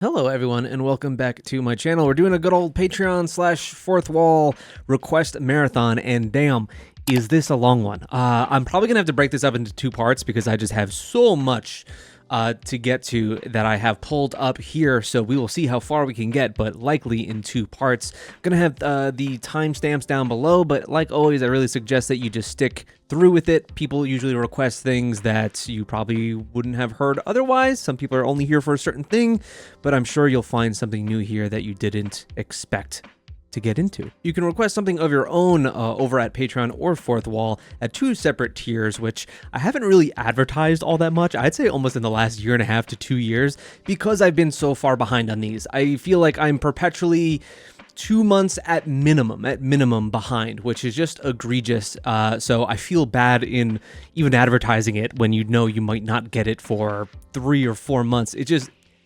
Hello everyone and welcome back to my channel. We're doing a good old Patreon / fourth wall request marathon, and damn, is this a long one. I'm probably gonna have to break this up into two parts because I just have so much to get to that I have pulled up here, so we will see how far we can get, but likely in two parts. I'm gonna have the timestamps down below, but like always, I really suggest that you just stick through with it. People usually request things that you probably wouldn't have heard otherwise. Some people are only here for a certain thing, but I'm sure you'll find something new here that you didn't expect to get into. You can request something of your own over at Patreon or Fourth Wall at two separate tiers, which I haven't really advertised all that much. I'd say almost in the last year and a half to 2 years, because I've been so far behind on these. I feel like I'm perpetually 2 months at minimum behind, which is just egregious. So I feel bad in even advertising it when you know you might not get it for 3 or 4 months.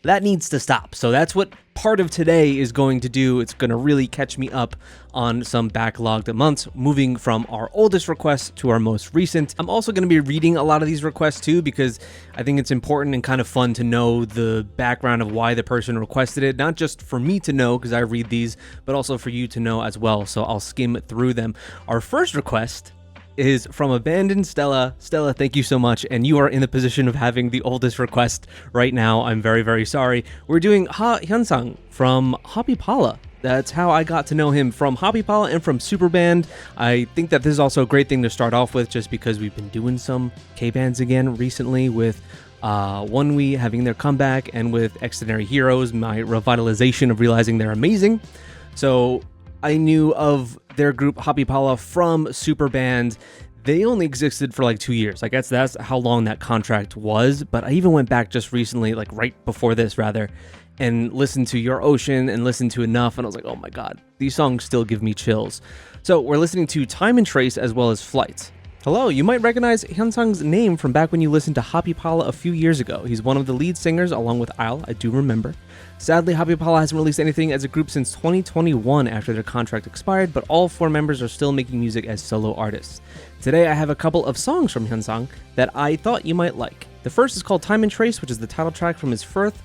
That needs to stop. So that's what part of today is going to do. It's going to really catch me up on some backlogged months, moving from our oldest requests to our most recent. I'm also going to be reading a lot of these requests too, because I think it's important and kind of fun to know the background of why the person requested it, not just for me to know because I read these, but also for you to know as well. So I'll skim through them. Our first request is from Abandoned Stella. Stella, thank you so much, and you are in the position of having the oldest request right now. I'm very, very sorry. We're doing Hyun from Happy-Pala. That's how I got to know him, from Happy-Pala and from Superband. I think that this is also a great thing to start off with, just because we've been doing some K-bands again recently, with Wendy having their comeback, and with Extraordinary Heroes, my revitalization of realizing they're amazing. So I knew of their group Happy-Pala from Superband. They only existed for like 2 years. I guess that's how long that contract was. But I even went back just recently, like right before this rather, and listened to Your Ocean and listened to Enough, and I was like, oh my god, these songs still give me chills. So we're listening to Time and Trace as well as Flight. Hello, you might recognize Hyun's name from back when you listened to Happy-Pala a few years ago. He's one of the lead singers along with Isle, I do remember. Sadly, Happy-Pala hasn't released anything as a group since 2021 after their contract expired, but all 4 members are still making music as solo artists. Today I have a couple of songs from Hyun that I thought you might like. The first is called Time and Trace, which is the title track from his first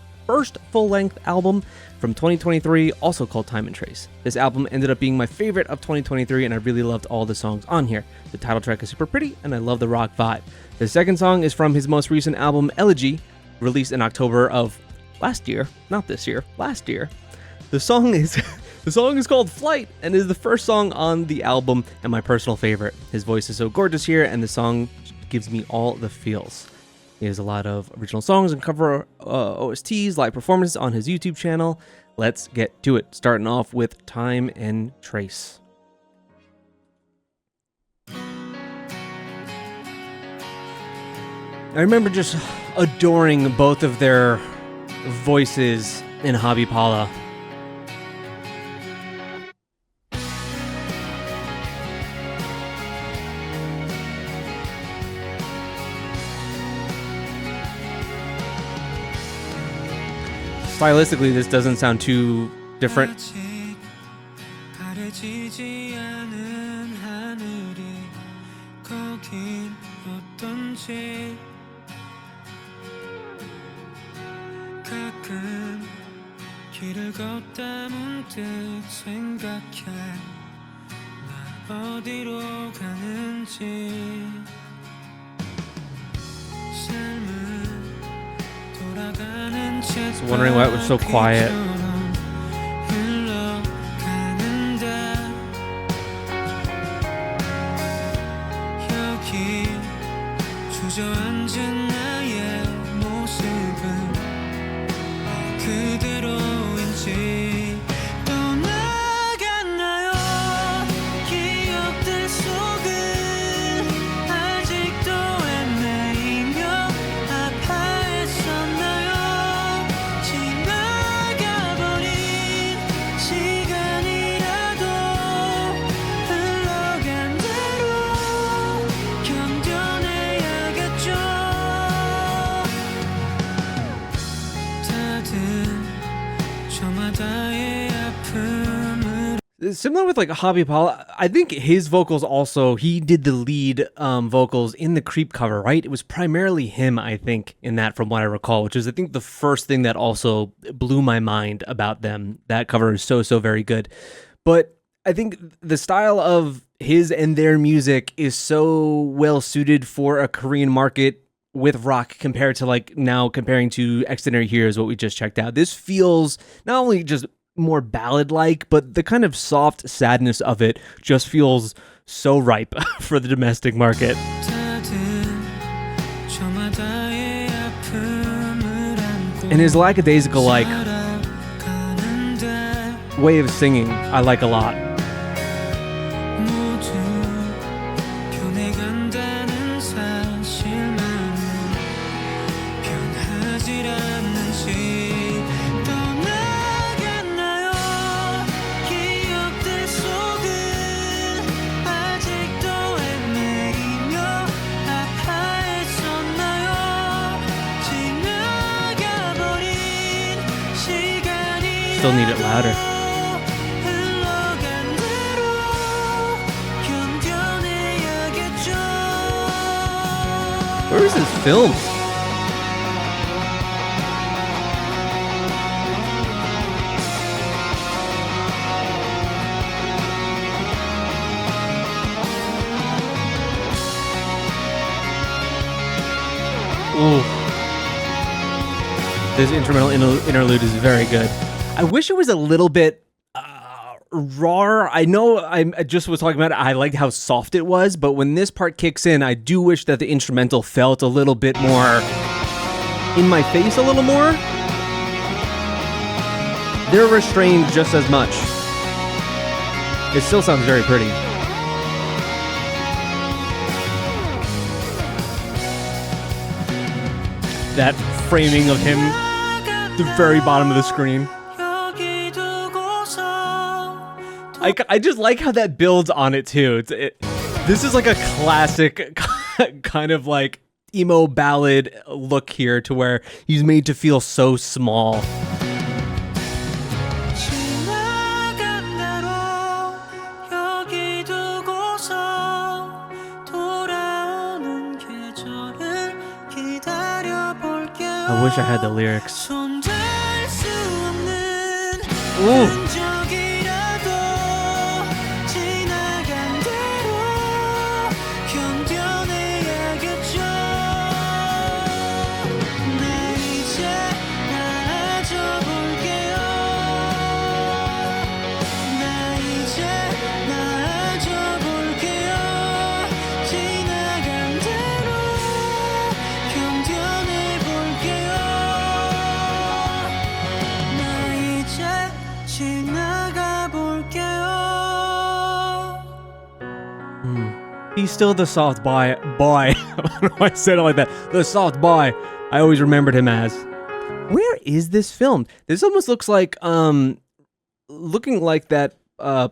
full-length album from 2023, also called Time and Trace. This album ended up being my favorite of 2023, and I really loved all the songs on here. The title track is super pretty, and I love the rock vibe. The second song is from his most recent album, Elegy, released in October of last year, not this year, last year. The song is called Flight, and is the first song on the album and my personal favorite. His voice is so gorgeous here, and the song gives me all the feels. He has a lot of original songs and cover OSTs, live performances on his YouTube channel. Let's get to it, starting off with Time and Trace. I remember just adoring both of their voices in Happy-Pala. Stylistically, this doesn't sound too different. I was wondering why it was so quiet. Similar with like Hobby Paul, I think his vocals also, he did the lead vocals in the Creep cover, right? It was primarily him, I think, in that from what I recall, which is I think the first thing that also blew my mind about them. That cover is so very good. But I think the style of his and their music is so well suited for a Korean market with rock compared to like now comparing to Extraordinary Heroes, what we just checked out. This feels not only just more ballad-like, but the kind of soft sadness of it just feels so ripe for the domestic market. And his lackadaisical like way of singing I like a lot. Still need it louder. Where is this filmed? Ooh. This instrumental interlude is very good. I wish it was a little bit raw. I know I just was talking about it. I liked how soft it was, but when this part kicks in, I do wish that the instrumental felt a little bit more in my face a little more. They're restrained just as much. It still sounds very pretty. That framing of him, the very bottom of the screen. I just like how that builds on it too. This is like a classic kind of like emo ballad look here to where he's made to feel so small. I wish I had the lyrics. Ooh. He's still the soft boy. I don't know why I said it like that. The soft boy. I always remembered him as. Where is this filmed? This almost looks like, looking like that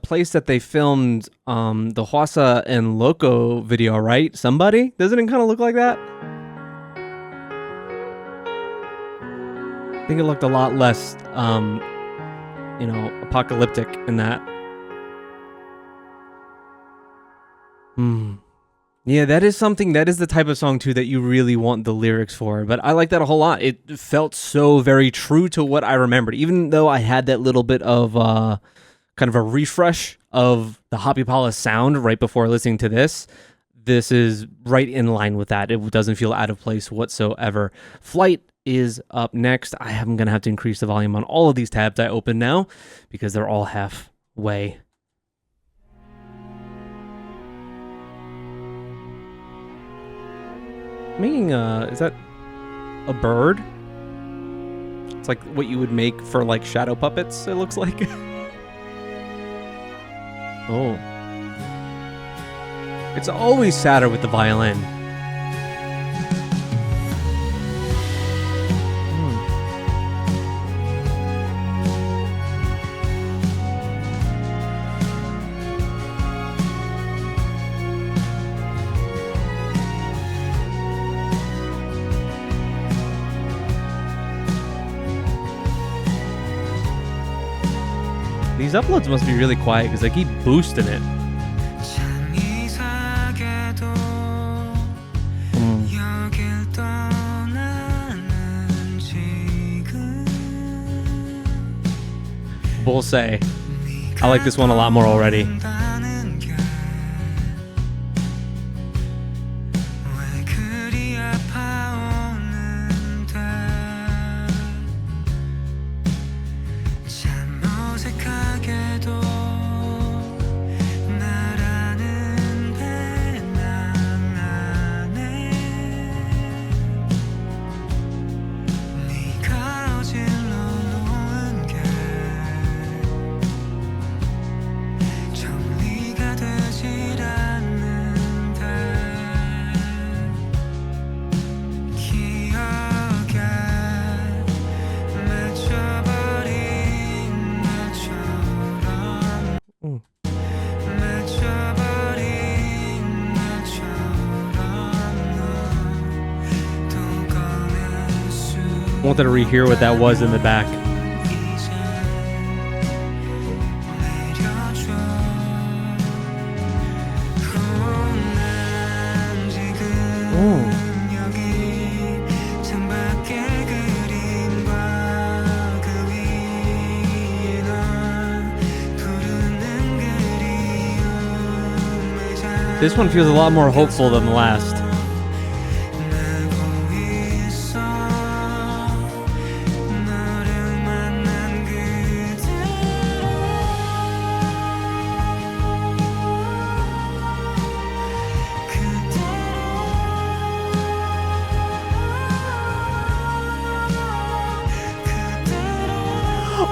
place that they filmed the Hwasa and Loco video, right? Somebody? Doesn't it kind of look like that? I think it looked a lot less, apocalyptic in that. Yeah, that is something, that is the type of song too that you really want the lyrics for, but I like that a whole lot. It felt so very true to what I remembered, even though I had that little bit of kind of a refresh of the Happy Palace sound right before listening to this. This is right in line with that. It doesn't feel out of place whatsoever. Flight is up next. I am going to have to increase the volume on all of these tabs I open now because they're all halfway. Making is that a bird? It's like what you would make for like shadow puppets, it looks like. Oh. It's always sadder with the violin. These uploads must be really quiet because I keep boosting it. We'll say I like this one a lot more already. Wanted to rehear what that was in the back. This one feels a lot more hopeful than the last.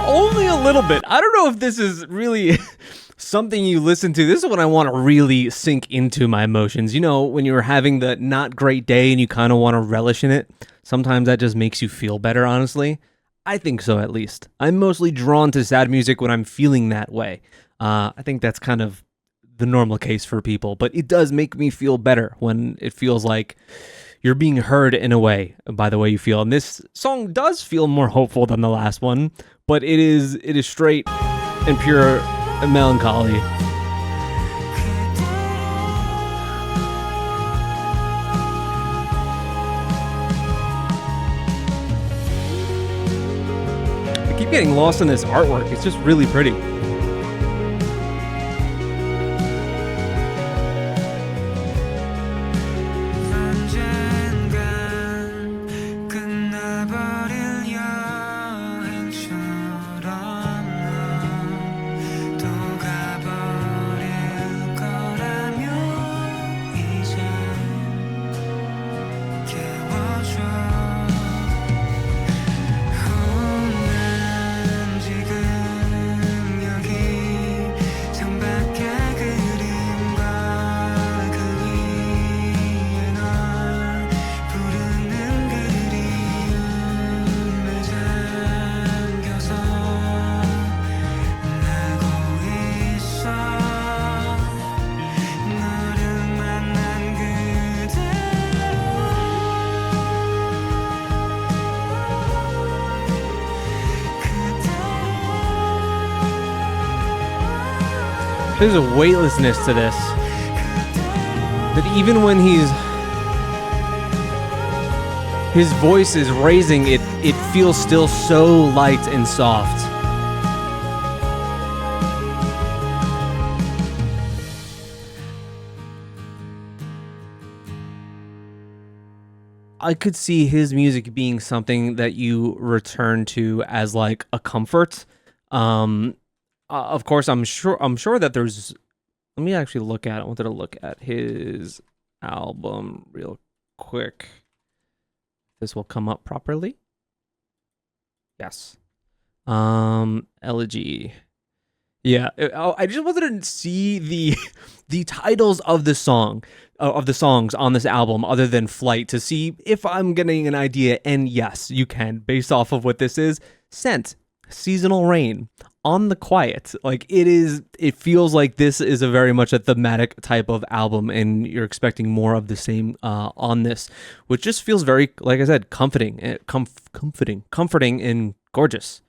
Only a little bit. I don't know if this is really something you listen to. This is when I want to really sink into my emotions. You know, when you're having the not great day and you kind of want to relish in it, sometimes that just makes you feel better, honestly. I think so, at least. I'm mostly drawn to sad music when I'm feeling that way. I think that's kind of the normal case for people, but it does make me feel better when it feels like you're being heard in a way by the way you feel. And this song does feel more hopeful than the last one, but it is straight and pure melancholy. I keep getting lost in this artwork. It's just really pretty. There's a weightlessness to this that even when his voice is raising, it feels still so light and soft. I could see his music being something that you return to as like a comfort. Of course, I'm sure that there's. Let me actually look at. I wanted to look at his album real quick. This will come up properly. Yes. Elegy. Yeah. I just wanted to see the titles of the songs on this album, other than Flight, to see if I'm getting an idea. And yes, you can, based off of what this is. Scent, Seasonal Rain, On the Quiet. Like it feels like this is a very much a thematic type of album, and you're expecting more of the same on this, which just feels very, like I said, comforting and gorgeous.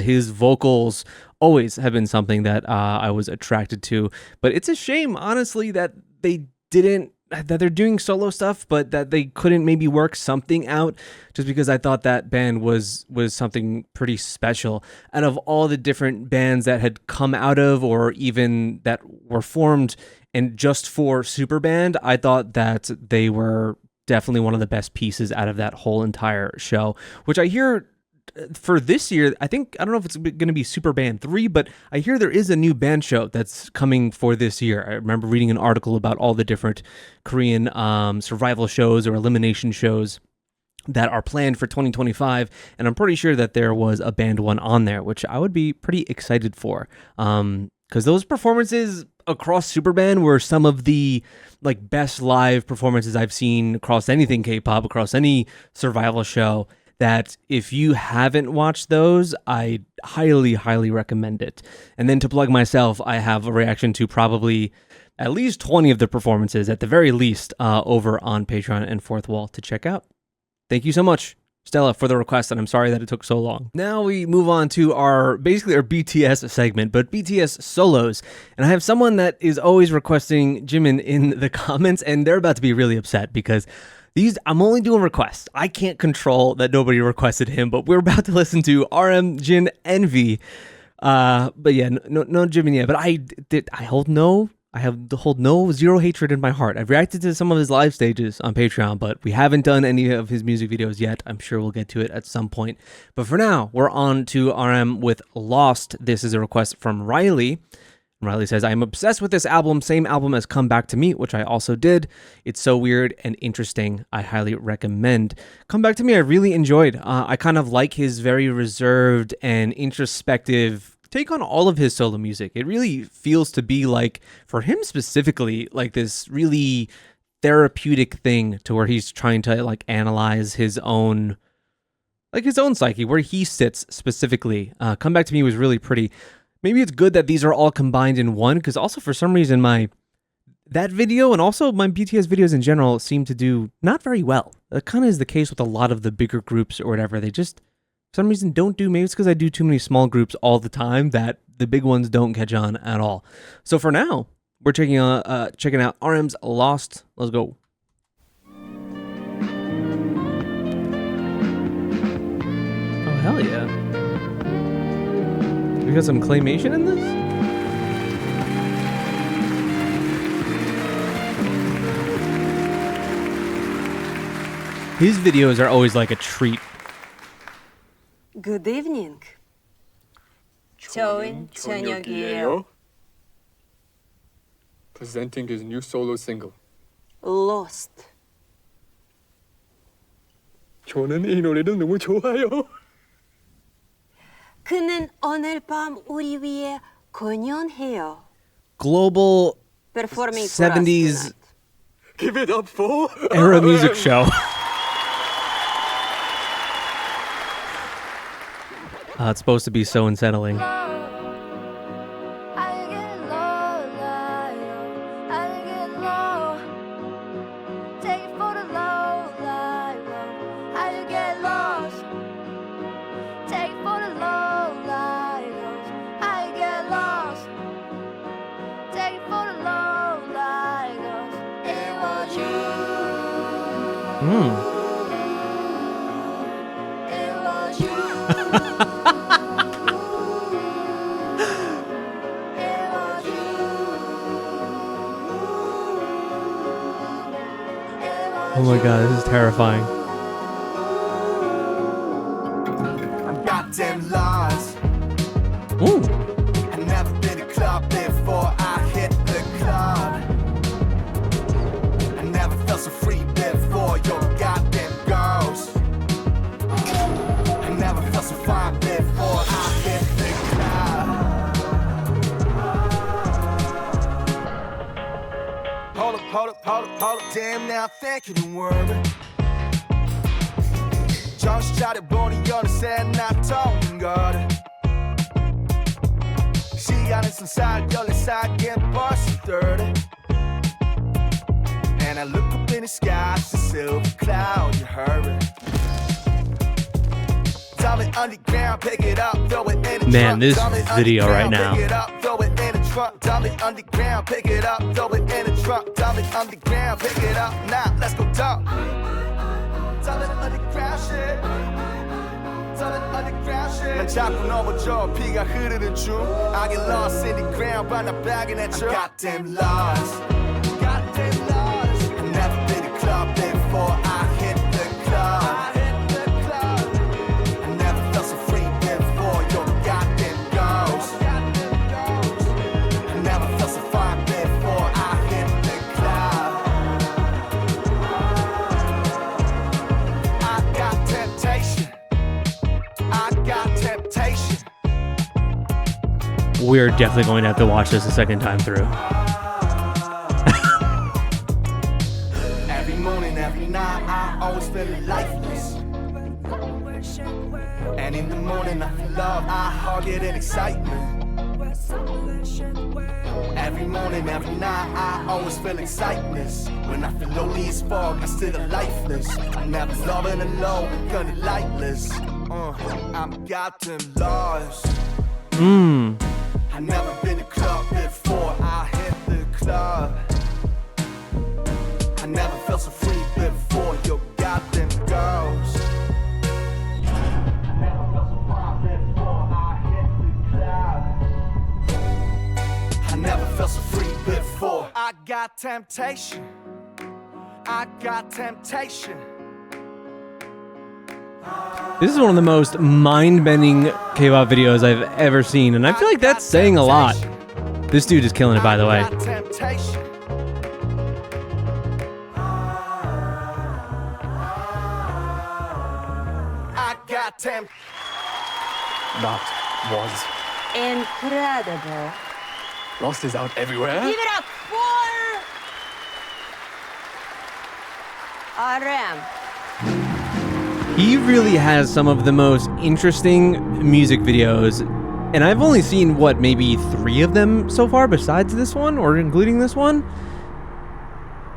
His vocals always have been something that I was attracted to, but it's a shame, honestly, that they're doing solo stuff, but that they couldn't maybe work something out, just because I thought that band was something pretty special. Out of all the different bands that had come out of, or even that were formed and just for Superband, I thought that they were definitely one of the best pieces out of that whole entire show, which I hear for this year. I don't know if it's going to be Superband 3, but I hear there is a new band show that's coming for this year. I remember reading an article about all the different Korean survival shows or elimination shows that are planned for 2025, and I'm pretty sure that there was a band one on there, which I would be pretty excited for, because those performances across Superband were some of the best live performances I've seen across anything K-pop, across any survival show, that if you haven't watched those, I highly, highly recommend it. And then to plug myself, I have a reaction to probably at least 20 of the performances, at the very least, over on Patreon and Fourth Wall to check out. Thank you so much, Stella, for the request, and I'm sorry that it took so long. Now we move on to our BTS segment, but BTS solos. And I have someone that is always requesting Jimin in the comments, and they're about to be really upset because I'm only doing requests. I can't control that nobody requested him, but we're about to listen to RM, Jin, Envy. But yeah, no Jimin yet. But I hold zero hatred in my heart. I've reacted to some of his live stages on Patreon, but we haven't done any of his music videos yet. I'm sure we'll get to it at some point. But for now, we're on to RM with Lost. This is a request from Riley. Riley says, I'm obsessed with this album, same album as Come Back to Me, which I also did. It's so weird and interesting. I highly recommend. Come Back to Me, I really enjoyed. I kind of like his very reserved and introspective take on all of his solo music. It really feels to be like, for him specifically, like this really therapeutic thing to where he's trying to analyze his own psyche, where he sits specifically. Come Back to Me was really pretty. Maybe it's good that these are all combined in one, because also for some reason that video and also my BTS videos in general seem to do not very well. That kind of is the case with a lot of the bigger groups or whatever. They just, for some reason, don't do. Maybe it's because I do too many small groups all the time that the big ones don't catch on at all. So for now, we're checking out RM's Lost. Let's go. Oh, hell yeah. We got some claymation in this? His videos are always like a treat. Good evening. 좋은 저녁이에요. Presenting his new solo single. Lost. 저는 이 노래도 너무 좋아요. 그는 오늘 밤 우리 위해 공연해요. Global Performing 70s Give it up for era music show. It's supposed to be so unsettling. Oh my god, this is terrifying. I'm goddamn lost. Ooh. I've never been to a club before I hit the club. I never felt so free before your goddamn girls. I never felt so fine before I hit the club. Hold up, damn now thank you, don't worry. 정신 차려보니 어느새 나 더운 걸. 시간은 손살 14살에 벌써 30. And I look up in the sky, it's a silver cloud, you hurry. Man, this video right now. Let's go talk. 난 자꾸 넘어져 피가 흐르는 중 I get lost in the ground but not bagging at you I'm goddamn lost I've never been to club before I hit the club I never felt so free before your goddamn ghost I never felt so fine before I hit the club I got temptation We're definitely going to have to watch this a second time through. Every morning, every night, I always feel lifeless. And in the morning, I feel love, I hug it in excitement. Every morning, every night, I always feel excitement. When I feel lonely as fuck, I still lifeless. I'm never loving alone, gonna lightless. I'm goddamn lost. I never been to club before I hit the club. I never felt so free before your goddamn girls. I never felt so fine before I hit the club. I never felt so free before. I got temptation. I got temptation. This is one of the most mind-bending K-pop videos I've ever seen, and I feel like that's saying a lot. This dude is killing it, by the way. That was Incredible. Lost is out everywhere. Give it up for RM. He really has some of the most interesting music videos, and I've only seen, what, maybe 3 of them so far besides this one, or including this one?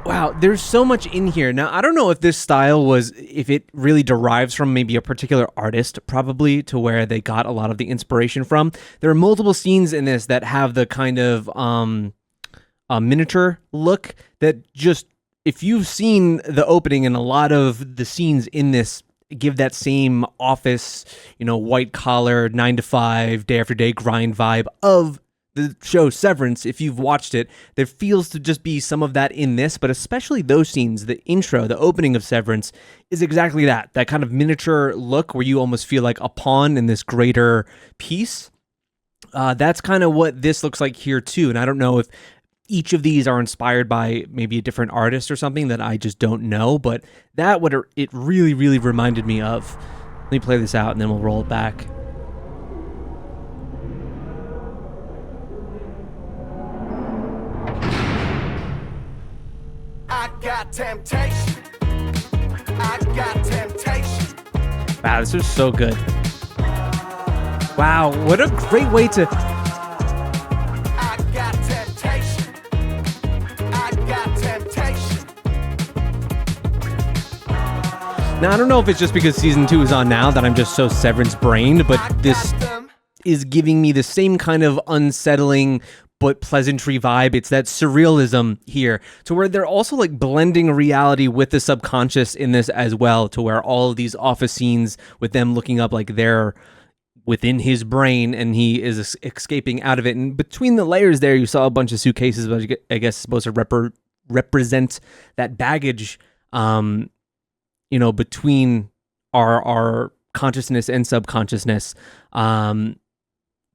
Wow, there's so much in here. Now, I don't know if this style if it really derives from maybe a particular artist, probably, to where they got a lot of the inspiration from. There are multiple scenes in this that have the kind of a miniature look that just, if you've seen the opening and a lot of the scenes in this give that same office, white collar, 9 to 5, day after day grind vibe of the show Severance. If you've watched it, there feels to just be some of that in this, but especially those scenes, the intro, the opening of Severance is exactly that kind of miniature look where you almost feel like a pawn in this greater piece. That's kind of what this looks like here too. And I don't know if each of these are inspired by maybe a different artist or something that I just don't know, but it really, really reminded me of. Let me play this out and then we'll roll it back. I got temptation. I got temptation. Wow, this is so good. Wow, what a great way to... Now, I don't know if it's just because season 2 is on now that I'm just so Severance-brained, but this is giving me the same kind of unsettling but pleasantry vibe. It's that surrealism here, to where they're also like blending reality with the subconscious in this as well, to where all of these office scenes with them looking up like they're within his brain and he is escaping out of it. And between the layers there, you saw a bunch of suitcases, but I guess it's supposed to represent that baggage, between our consciousness and subconsciousness.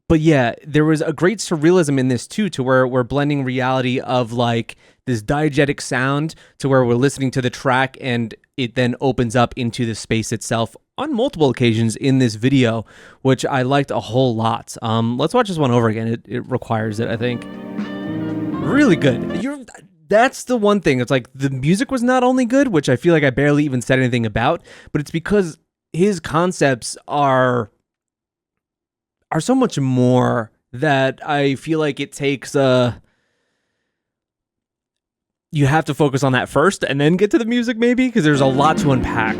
But yeah, there was a great surrealism in this too, to where we're blending reality of like this diegetic sound to where we're listening to the track and it then opens up into the space itself on multiple occasions in this video, which I liked a whole lot. Let's watch this one over again. It requires it, I think. Really good. That's the one thing. It's like the music was not only good, which I feel like I barely even said anything about, but it's because his concepts are so much more that I feel like it takes you have to focus on that first and then get to the music maybe, because there's a lot to unpack.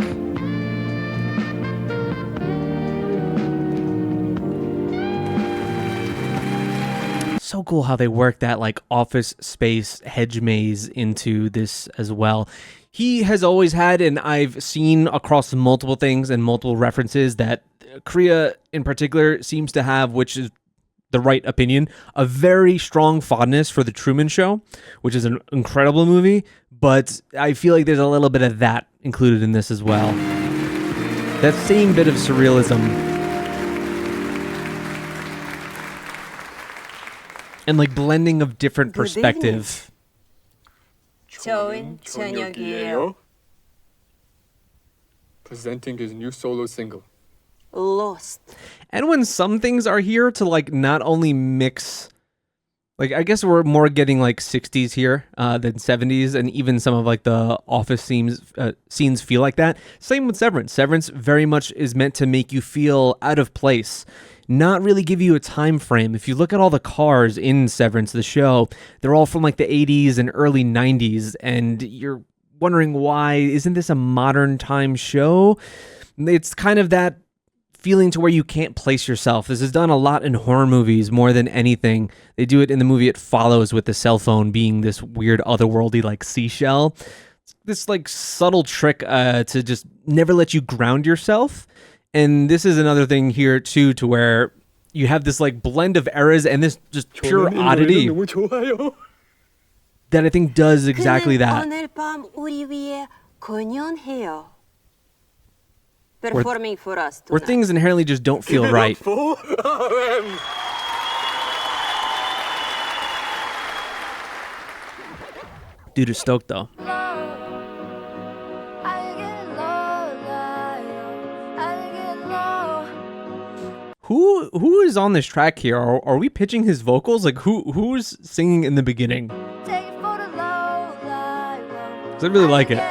cool how they work that like office space hedge maze into this as well. He has always had, and I've seen across multiple things and multiple references that Korea in particular seems to have, which is the right opinion, a very strong fondness for The Truman Show, which is an incredible movie, but I feel like there's a little bit of that included in this as well. That same bit of surrealism. And like blending of different perspective. 좋은 저녁이에요. Presenting his new solo single. Lost. And when some things are here to like not only mix, like I guess we're more getting like 60s here than 70s, and even some of like the office scenes feel like that. Same with Severance. Severance very much is meant to make you feel out of place, not really give you a time frame. If you look at all the cars in Severance, the show, they're all from like the 80s and early 90s, and you're wondering why isn't this a modern time show? It's kind of that feeling to where you can't place yourself. This is done a lot in horror movies more than anything. They do it in the movie It Follows with the cell phone being this weird otherworldly like seashell. This like subtle trick to just never let you ground yourself. And this is another thing here too, to where you have this like blend of eras and this just pure oddity that I think does exactly that. 오늘 밤 우리 위해 공연해요. Performing for us Where tonight. things inherently just don't feel right. Dude is stoked though. Who is on this track here? Are we pitching his vocals? Like who's singing in the beginning? 'Cause I really like it.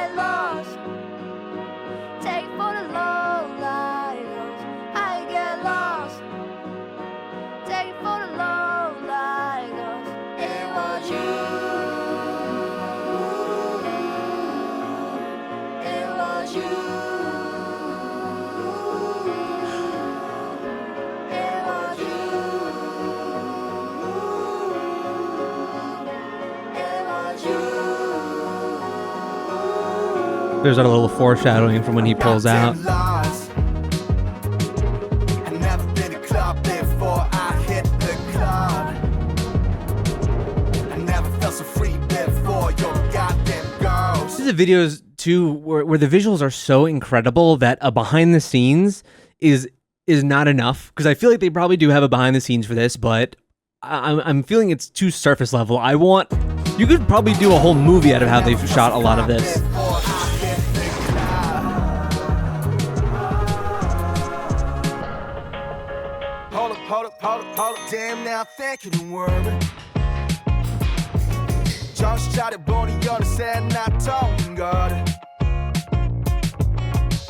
There's a little foreshadowing from when he pulls out. These are videos too where the visuals are so incredible that a behind the scenes is not enough, because I feel like they probably do have a behind the scenes for this, but I'm feeling it's too surface level. You could probably do a whole movie out of how they've shot a lot of this. Hold up, damn now, thank you, don't worry. 정신 차려보니 어느새 나 떠오른 거래.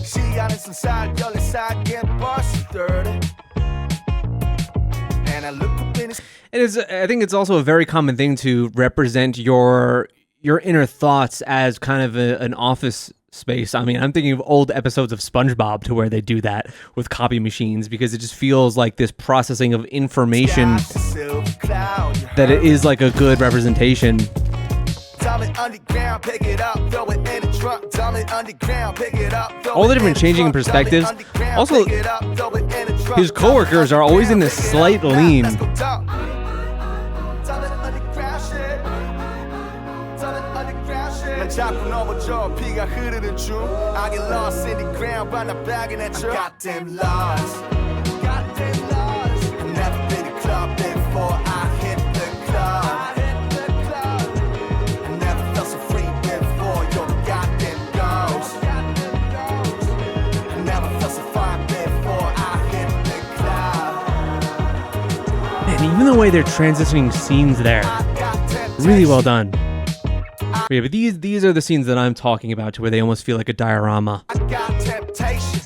시간은 순살 14살에 벌써 30. And I look up in his... I think it's also a very common thing to represent your inner thoughts as kind of an office space. I mean, I'm thinking of old episodes of SpongeBob to where they do that with copy machines, because it just feels like this processing of information that it is like a good representation. All the different changing perspectives. Also, his coworkers are always in this slight lean. 자꾸 넘어져 피가 흐르는 중 I get lost in the ground by not bagging at you I got them lost I never been to club before I hit the club I never felt so free before your goddamn ghost I never felt so far before I hit the club. And even the way they're transitioning scenes there, really well done. Yeah, but these are the scenes that I'm talking about, to where they almost feel like a diorama. I got temptation.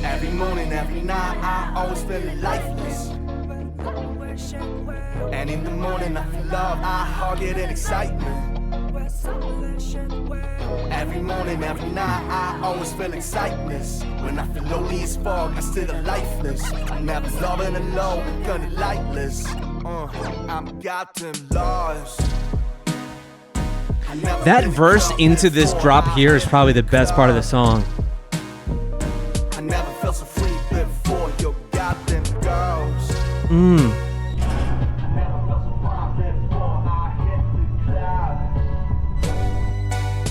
Every morning, every night, I always feel lifeless. And in the morning, I feel love, I hug it in excitement. Every morning, every night, I always feel excitement. When I feel lonely as fuck, I still lifeless. I'm never loving alone, gonna lightless. I'm goddamn lost. That verse into this drop here is probably the best part of the song. I never felt so free before your goddamn girls.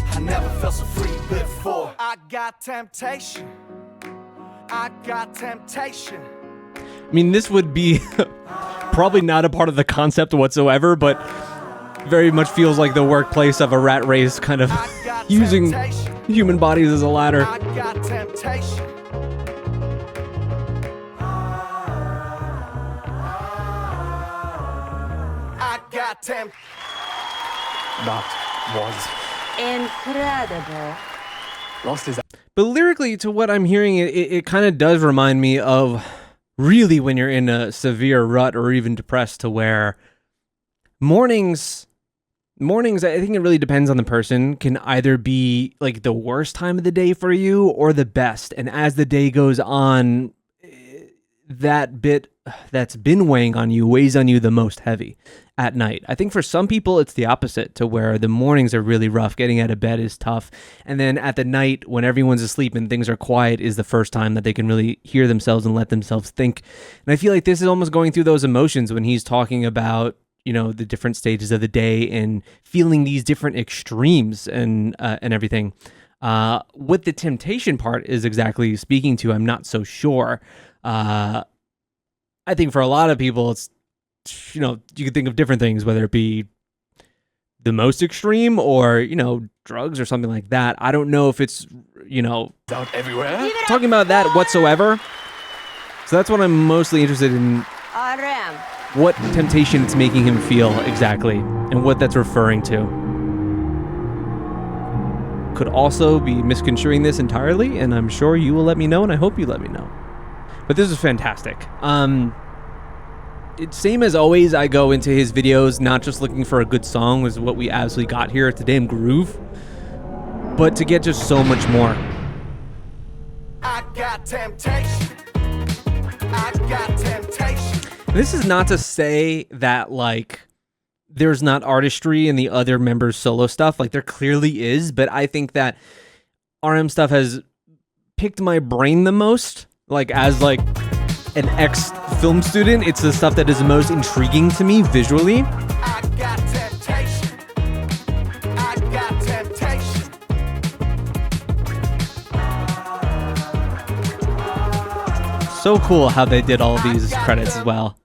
I never felt so free before. I got temptation. I got temptation. I mean, this would be probably not a part of the concept whatsoever, but very much feels like the workplace of a rat race, kind of using human bodies as a ladder. I got temptation. I got temptation. That was Incredible. lost his. But lyrically, to what I'm hearing, it kind of does remind me of really when you're in a severe rut or even depressed, to where mornings, I think it really depends on the person, can either be like the worst time of the day for you or the best. And as the day goes on, that bit that's been weighing on you weighs on you the most heavy at night. I think for some people it's the opposite, to where the mornings are really rough. Getting out of bed is tough. And then at the night, when everyone's asleep and things are quiet, is the first time that they can really hear themselves and let themselves think. And I feel like this is almost going through those emotions when he's talking about, you know, the different stages of the day and feeling these different extremes and everything. What the temptation part is exactly speaking to, I'm not so sure. I think for a lot of people, it's, you know, you could think of different things, whether it be the most extreme or, you know, drugs or something like that. I don't know if it's, you know, Out everywhere. talking about that whatsoever. So that's what I'm mostly interested in, RM. what temptation it's making him feel exactly and what that's referring to. Could also be misconstruing this entirely, and I'm sure you will let me know, and I hope you let me know. But this is fantastic. It's same as always, I go into his videos not just looking for a good song, is what we absolutely got here. It's a damn groove, but to get just so much more. I got temptation. I got temptation. This is not to say that, like, there's not artistry in the other members' solo stuff. Like, there clearly is, but I think that RM stuff has picked my brain the most. Like, as, like, an ex-film student, it's the stuff that is the most intriguing to me visually. I got temptation. I got temptation. So cool how they did all of these credits as well.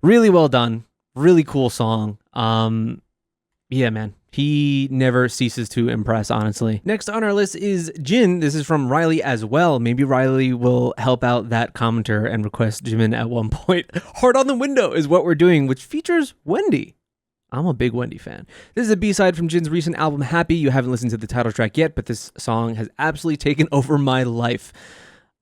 Really well done. Really cool song. Yeah, man. He never ceases to impress, honestly. Next on our list is Jin. This is from Riley as well. Maybe Riley will help out that commenter and request Jimin at one point. Heart on the Window is what we're doing, which features Wendy. I'm a big Wendy fan. This is a B-side from Jin's recent album, Happy. You haven't listened to the title track yet, but this song has absolutely taken over my life.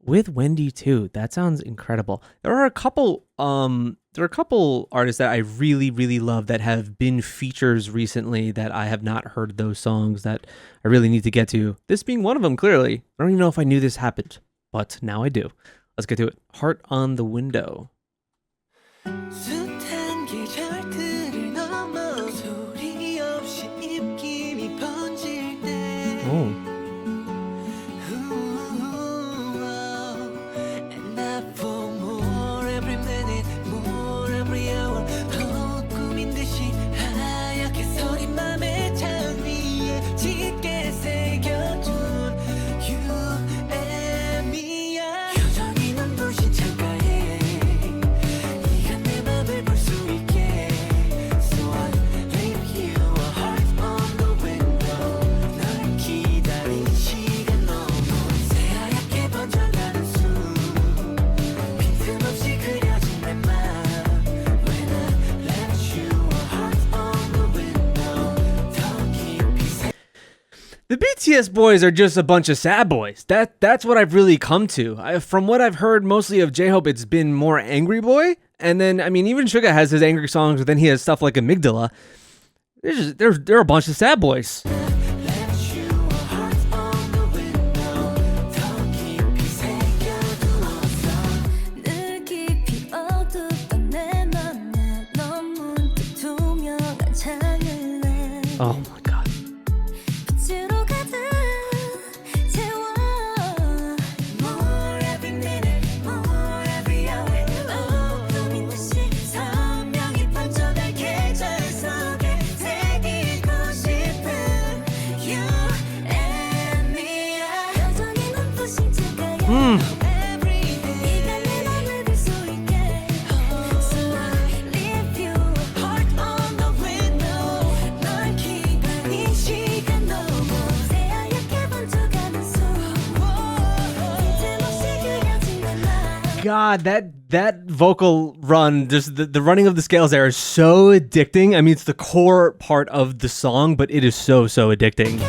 With Wendy too. That sounds incredible. There are a couple artists that I really, really love that have been features recently that I have not heard those songs that I really need to get to. This being one of them, clearly. I don't even know if I knew this happened, but now I do. Let's get to it. Heart on the Window. Oh. The BTS boys are just a bunch of sad boys. That's what I've really come to. From what I've heard mostly of J-Hope, it's been more angry boy. And then, I mean, even Suga has his angry songs, but then he has stuff like Amygdala. They're a bunch of sad boys. Oh my god. God, that vocal run, just the running of the scales there is so addicting. I mean, it's the core part of the song, but it is so addicting.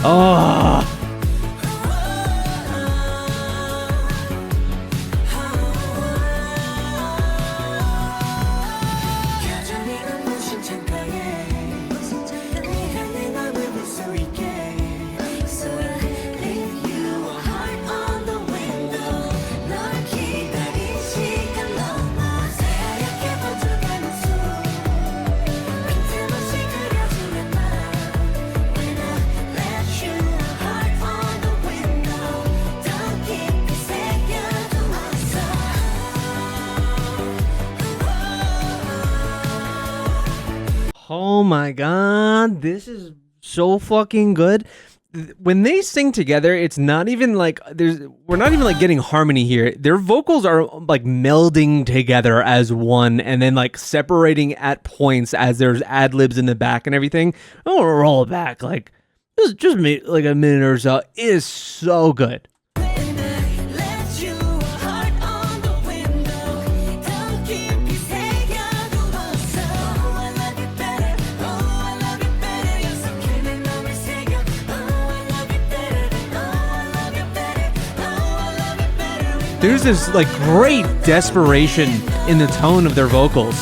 Oh. Oh my god, this is so fucking good. When they sing together, it's not even like we're not even like getting harmony here. Their vocals are like melding together as one and then like separating at points as there's ad libs in the back and everything. I want to roll it back like just like a minute or so. It is so good. There's this like great desperation in the tone of their vocals.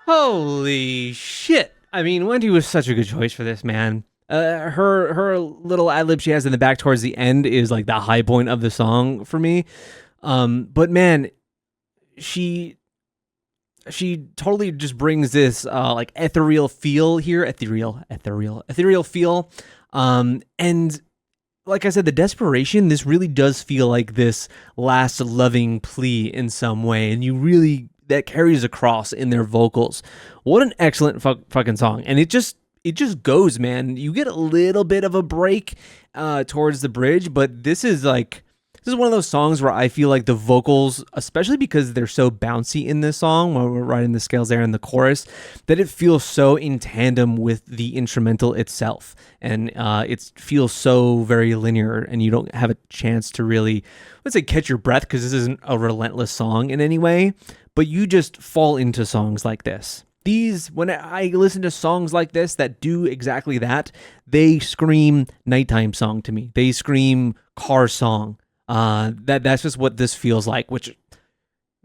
Holy shit. I mean, Wendy was such a good choice for this, man. Her little ad-lib she has in the back towards the end is like the high point of the song for me. But man, she totally just brings this like ethereal feel here. Ethereal feel. And like I said, the desperation, this really does feel like this last loving plea in some way. And you really, that carries across in their vocals. What an excellent fucking song. And it just goes, man. You get a little bit of a break towards the bridge, but this is one of those songs where I feel like the vocals, especially because they're so bouncy in this song, while we're riding the scales there in the chorus, that it feels so in tandem with the instrumental itself. And it feels so very linear, and you don't have a chance to really, let's say, catch your breath, because this isn't a relentless song in any way, but you just fall into songs like this. When I listen to songs like this that do exactly that, they scream nighttime song to me. They scream car song. That's just what this feels like, which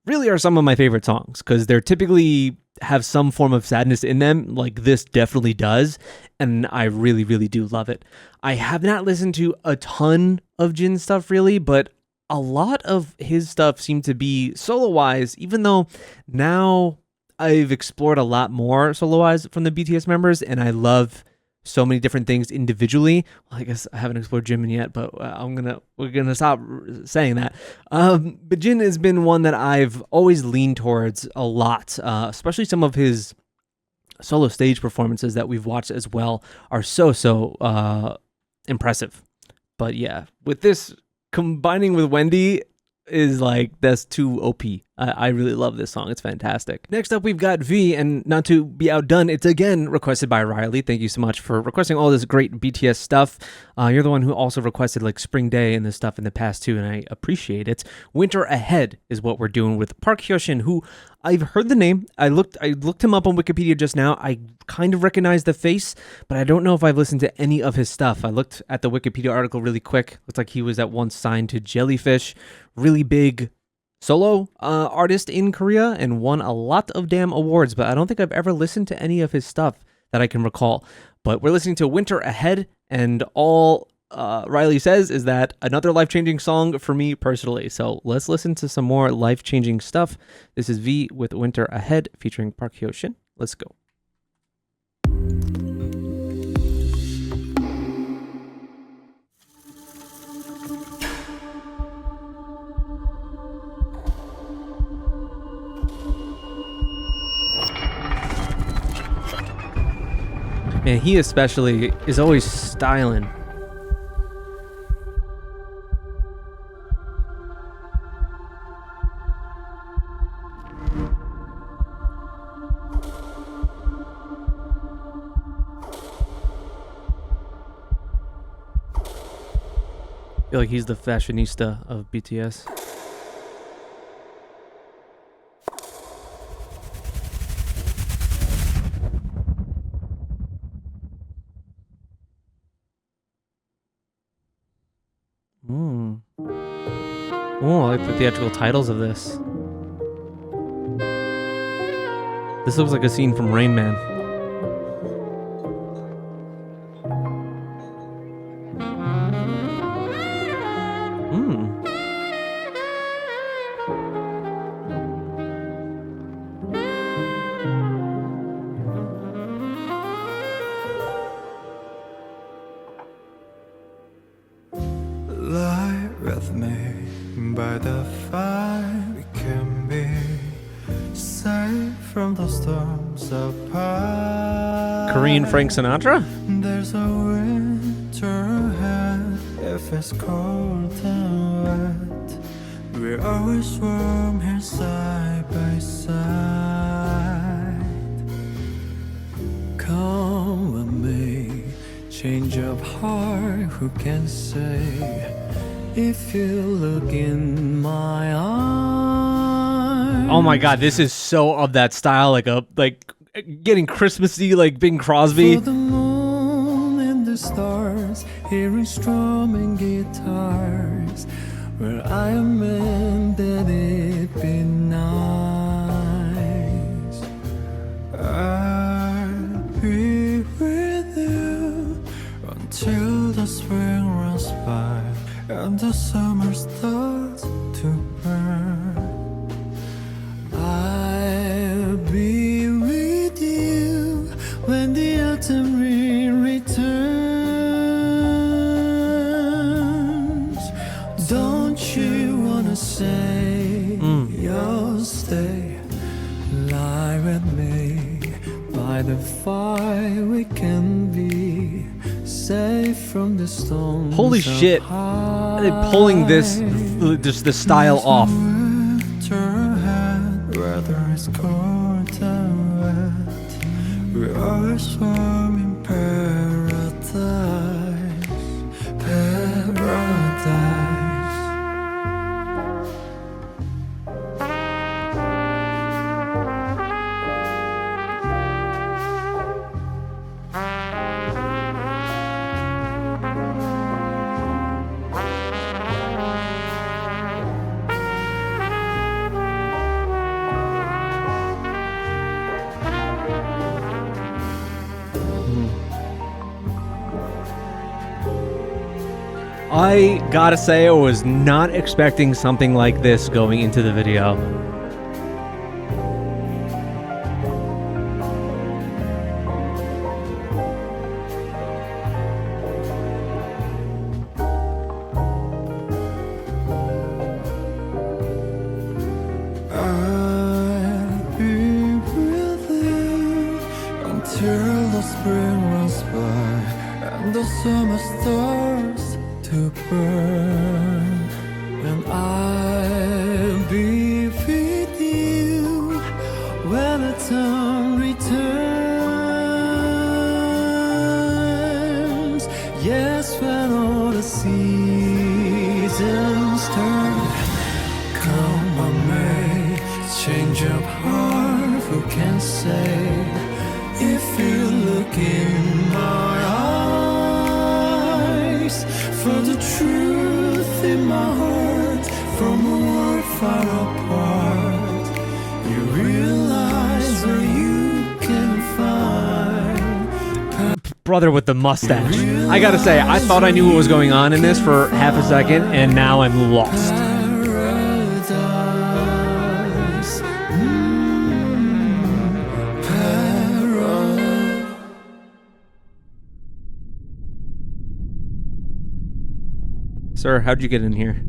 really are some of my favorite songs because they're typically have some form of sadness in them, like this definitely does, and I really, really do love it. I have not listened to a ton of Jin stuff really, but a lot of his stuff seemed to be solo-wise, even though now I've explored a lot more solo-wise from the BTS members, and I love so many different things individually. Well, I guess I haven't explored Jimin yet, but we're gonna stop saying that. But Jin has been one that I've always leaned towards a lot, especially some of his solo stage performances that we've watched as well are so impressive. But yeah, with this combining with Wendy is like, that's too OP. I really love this song. It's fantastic. Next up, we've got V, and not to be outdone, it's again requested by Riley. Thank you so much for requesting all this great BTS stuff. You're the one who also requested like Spring Day and this stuff in the past too, and I appreciate it. Winter Ahead is what we're doing with Park Hyun, who I've heard the name. I looked him up on Wikipedia just now. I kind of recognize the face, but I don't know if I've listened to any of his stuff. I looked at the Wikipedia article really quick. Looks like he was at once signed to Jellyfish, really big solo artist in Korea, and won a lot of damn awards, but I don't think I've ever listened to any of his stuff that I can recall. But we're listening to Winter Ahead, and all Riley says is that another life-changing song for me personally. So let's listen to some more life-changing stuff. This is V with Winter Ahead featuring Park Hyun. Let's go. And he especially is always styling. I feel like he's the fashionista of BTS. Oh, I like the theatrical titles of this. This looks like a scene from Rain Man. Lie with me by the fire. We can be safe from the storms apart. Korean Frank Sinatra? There's a winter ahead. If it's cold and wet, we're always warm here side by side. Come with me, change of heart, who can say? If you look in my eyes. Oh my god, this is so of that style, like getting Christmassy, like Bing Crosby. For the moon and the stars, hearing strumming guitars, where I am meant that it be nice. I'll be with you until the spring runs by and the summer starts to burn. I'll be with you when the autumn rain returns. Don't you wanna say you'll stay? Lie with me by the fire. We can be safe from the storms. Holy shit. They're pulling this, just the style off. Whether it's cold and wet, we're always warm in paradise. Paradise. I gotta say, I was not expecting something like this going into the video. I'll be with you until the spring runs by and the summer starts to burn. And I'll be with you when the time returns. Yes, when all the seasons turn. Come on, May, change of heart, who can say? If you look in my eyes, for the truth in my heart, from a world far apart, you realize where you can find. Brother with the mustache. I gotta say, I thought I knew what was going on in this for half a second, and now I'm lost. Sir, how'd you get in here?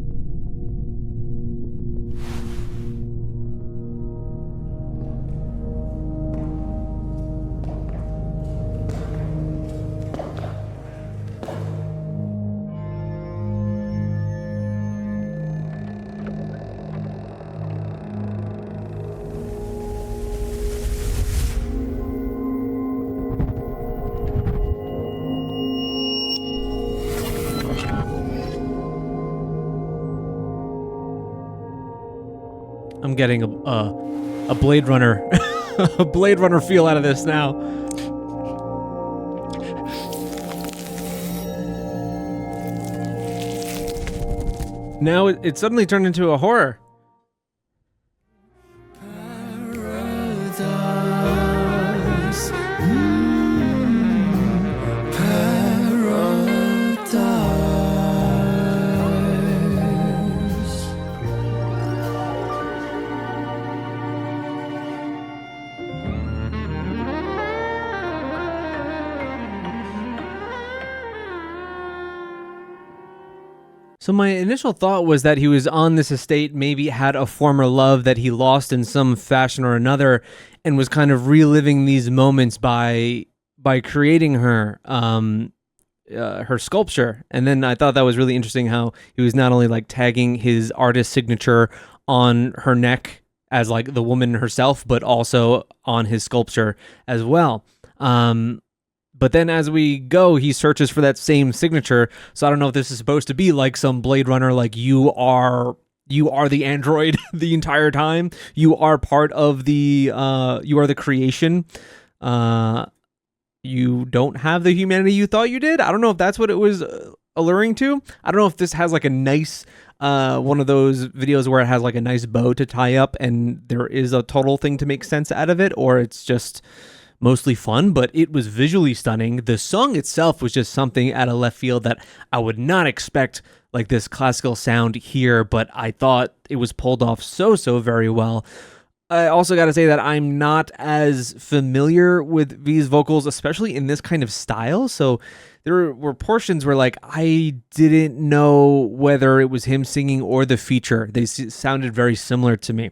I'm getting a Blade Runner, a Blade Runner feel out of this now. Now it suddenly turned into a horror. So my initial thought was that he was on this estate, maybe had a former love that he lost in some fashion or another, and was kind of reliving these moments by creating her her sculpture. And then I thought that was really interesting how he was not only like tagging his artist signature on her neck as like the woman herself, but also on his sculpture as well. But then as we go, he searches for that same signature. So I don't know if this is supposed to be like some Blade Runner, like you are the android the entire time. You are part of the, you are the creation. You don't have the humanity you thought you did. I don't know if that's what it was alluring to. I don't know if this has like a nice, one of those videos where it has like a nice bow to tie up and there is a total thing to make sense out of it, or it's just mostly fun, but it was visually stunning. The song itself was just something out of left field that I would not expect, like this classical sound here, but I thought it was pulled off so very well. I also got to say that I'm not as familiar with V's vocals, especially in this kind of style, so there were portions where like I didn't know whether it was him singing or the feature. They sounded very similar to me.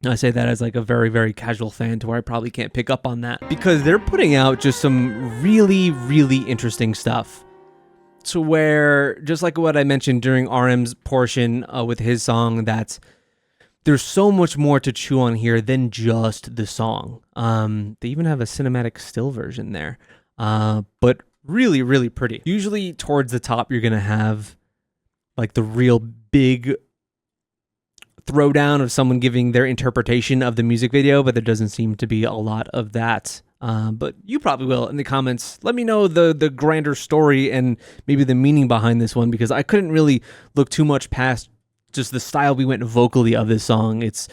I say that as like a very casual fan to where I probably can't pick up on that because they're putting out just some really interesting stuff. To where, just like what I mentioned during RM's portion with his song, that there's so much more to chew on here than just the song. They even have a cinematic still version there, but really pretty. Usually towards the top, you're gonna have like the real big throwdown of someone giving their interpretation of the music video, but there doesn't seem to be a lot of that. But you probably will in the comments. Let me know the grander story and maybe the meaning behind this one, because I couldn't really look too much past just the style we went vocally of this song. It's,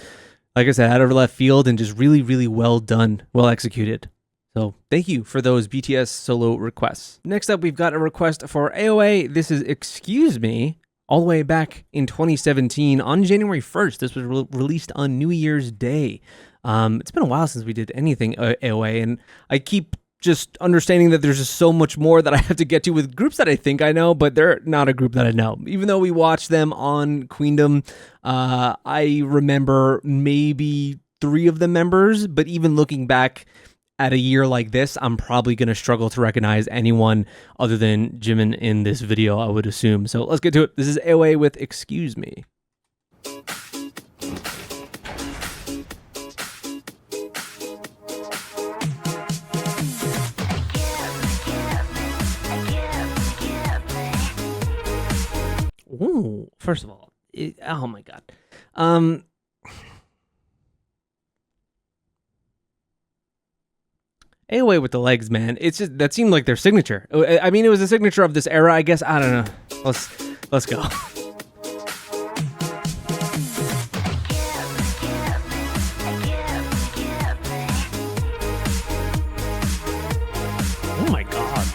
like I said, out of left field and just really well done, well executed. So thank you for those BTS solo requests. Next up, we've got a request for AOA. This is Excuse Me, all the way back in 2017 on January 1st. This was released on New Year's Day. It's been a while since we did anything AOA, and I keep just understanding that there's just so much more that I have to get to with groups that I think I know, but they're not a group that I know. Even though we watched them on Queendom, I remember maybe 3 of the members, but even looking back at a year like this, I'm probably going to struggle to recognize anyone other than Jimin in this video, I would assume. So let's get to it. This is AOA with Excuse Me. Ooh, first of all, oh my God. AOA with the legs, man. It's just, that seemed like their signature. I mean, it was a signature of this era, I guess. I don't know. Let's go. Oh my God.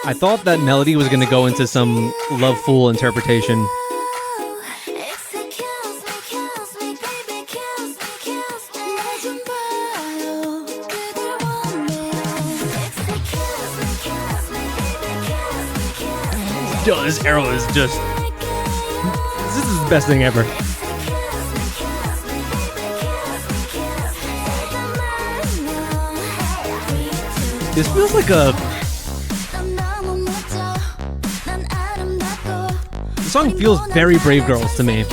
I thought that melody was going to go into some Loveful interpretation. Yo, this arrow is just... This is the best thing ever. This feels like a... The song feels very Brave Girls to me.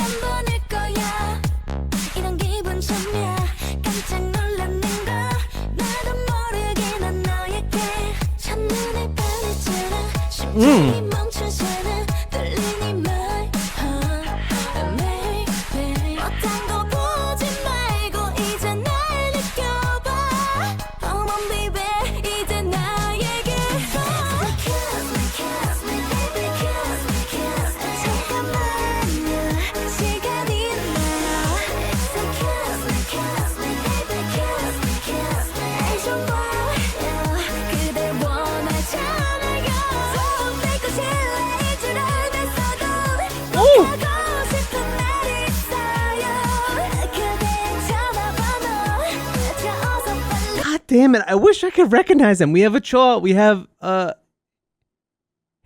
Damn it, I wish I could recognize them. We have a Cho, we have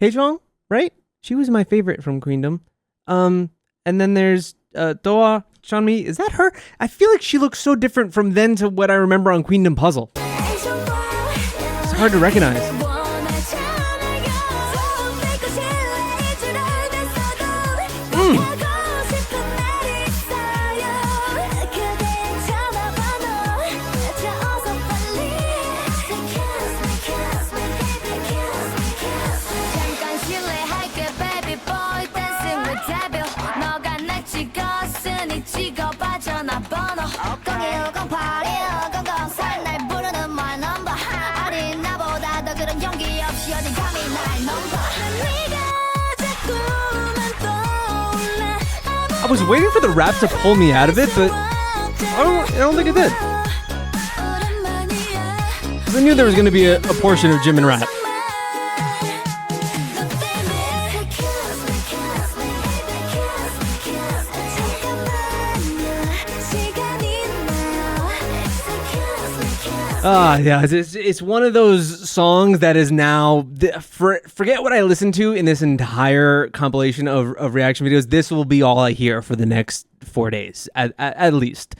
Haejong, right? She was my favorite from Queendom. And then there's Doa Chanmi. Is that her? I feel like she looks so different from then to what I remember on Queendom Puzzle. It's hard to recognize. I was waiting for the rap to pull me out of it, but I don't think it did. Because I knew there was going to be a portion of Jimin rap. Yeah, it's one of those songs that is now, forget what I listened to in this entire compilation of reaction videos. This will be all I hear for the next 4 days, at least.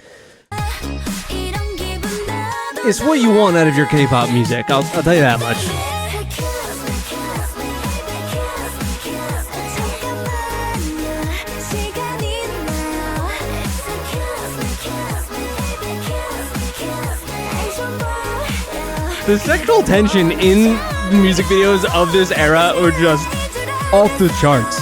It's what you want out of your K-pop music, I'll tell you that much. The sexual tension in the music videos of this era are just off the charts.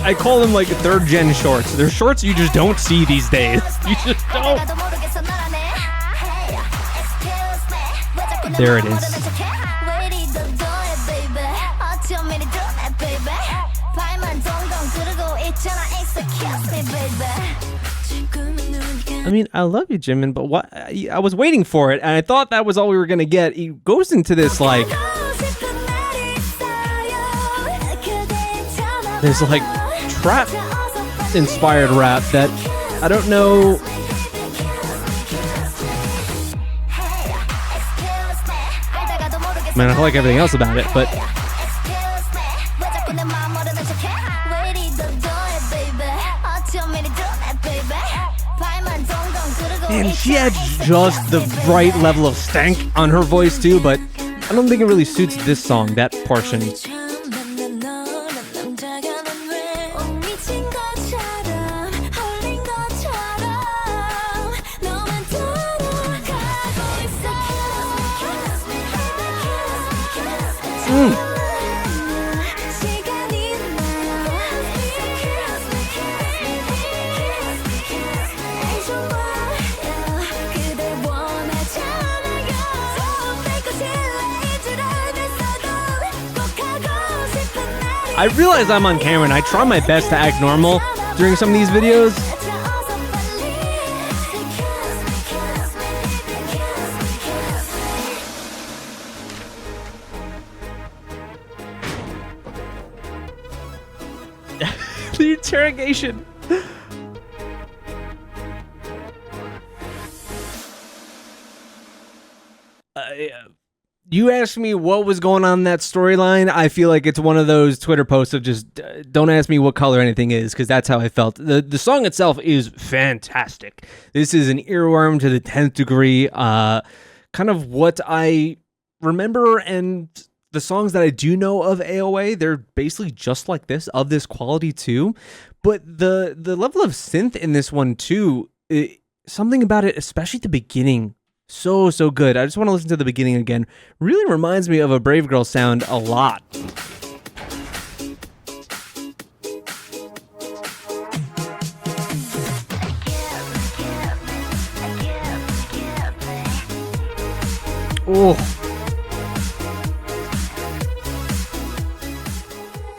I call them like 3rd gen shorts. They're shorts you just don't see these days. You just don't. There it is. I mean, I love you, Jimin, but what? I was waiting for it, and I thought that was all we were gonna get. He goes into this like this like trap-inspired rap that I don't know. Man, I like everything else about it, but and she had just the right level of stank on her voice too, but I don't think it really suits this song, that portion. I realize I'm on camera and I try my best to act normal during some of these videos. The interrogation. You asked me what was going on in that storyline. I feel like it's one of those Twitter posts of just don't ask me what color anything is, because that's how I felt. The song itself is fantastic. This is an earworm to the 10th degree. Kind of what I remember, and the songs that I do know of AOA, they're basically just like this, of this quality too. But the level of synth in this one too, something about it, especially at the beginning, so good. I just want to listen to the beginning again. Really reminds me of a Brave Girl sound a lot.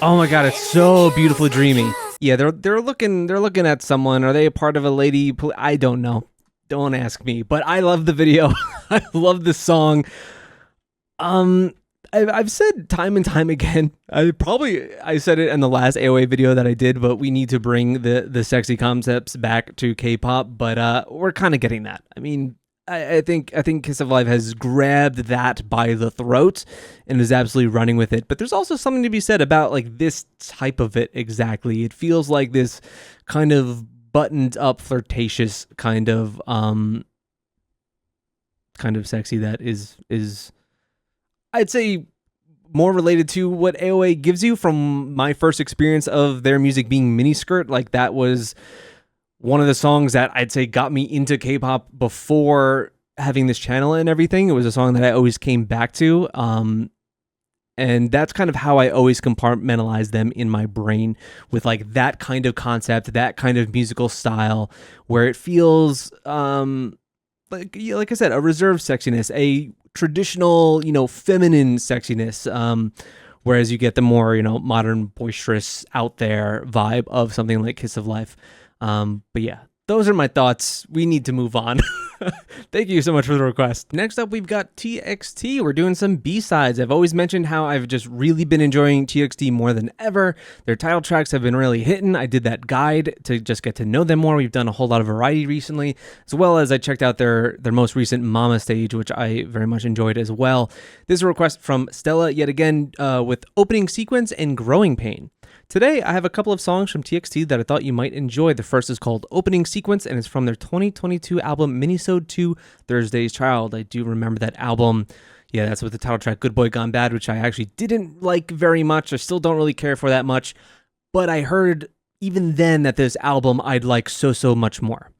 Oh my god, it's so beautifully dreamy. Yeah, they're looking at someone. Are they a part of a lady? I don't know. Don't ask me, but I love the video. I love the song. I've said time and time again, I said it in the last AOA video that I did, but we need to bring the sexy concepts back to K-pop, but we're kind of getting that. I mean, I think Kiss of Life has grabbed that by the throat and is absolutely running with it. But there's also something to be said about like this type of it exactly. It feels like this kind of buttoned up, flirtatious kind of sexy that is I'd say more related to what AOA gives you from my first experience of their music being miniskirt. Like that was one of the songs that I'd say got me into K-pop before having this channel and everything. It was a song that I always came back to. And that's kind of how I always compartmentalize them in my brain, with like that kind of concept, that kind of musical style, where it feels like I said, a reserved sexiness, a traditional, feminine sexiness. Whereas you get the more, modern, boisterous, out there vibe of something like Kiss of Life. But yeah, those are my thoughts. We need to move on. Thank you so much for the request. Next up, we've got TXT. We're doing some B-sides. I've always mentioned how I've just really been enjoying TXT more than ever. Their title tracks have been really hitting. I did that guide to just get to know them more. We've done a whole lot of variety recently, as well as I checked out their most recent Mama stage, which I very much enjoyed as well. This is a request from Stella, yet again, with Opening Sequence and Growing Pain. Today, I have a couple of songs from TXT that I thought you might enjoy. The first is called Opening Sequence, and it's from their 2022 album, Minisode 2, Thursday's Child. I do remember that album. Yeah, that's with the title track, Good Boy Gone Bad, which I actually didn't like very much. I still don't really care for that much, but I heard even then that this album I'd like so much more.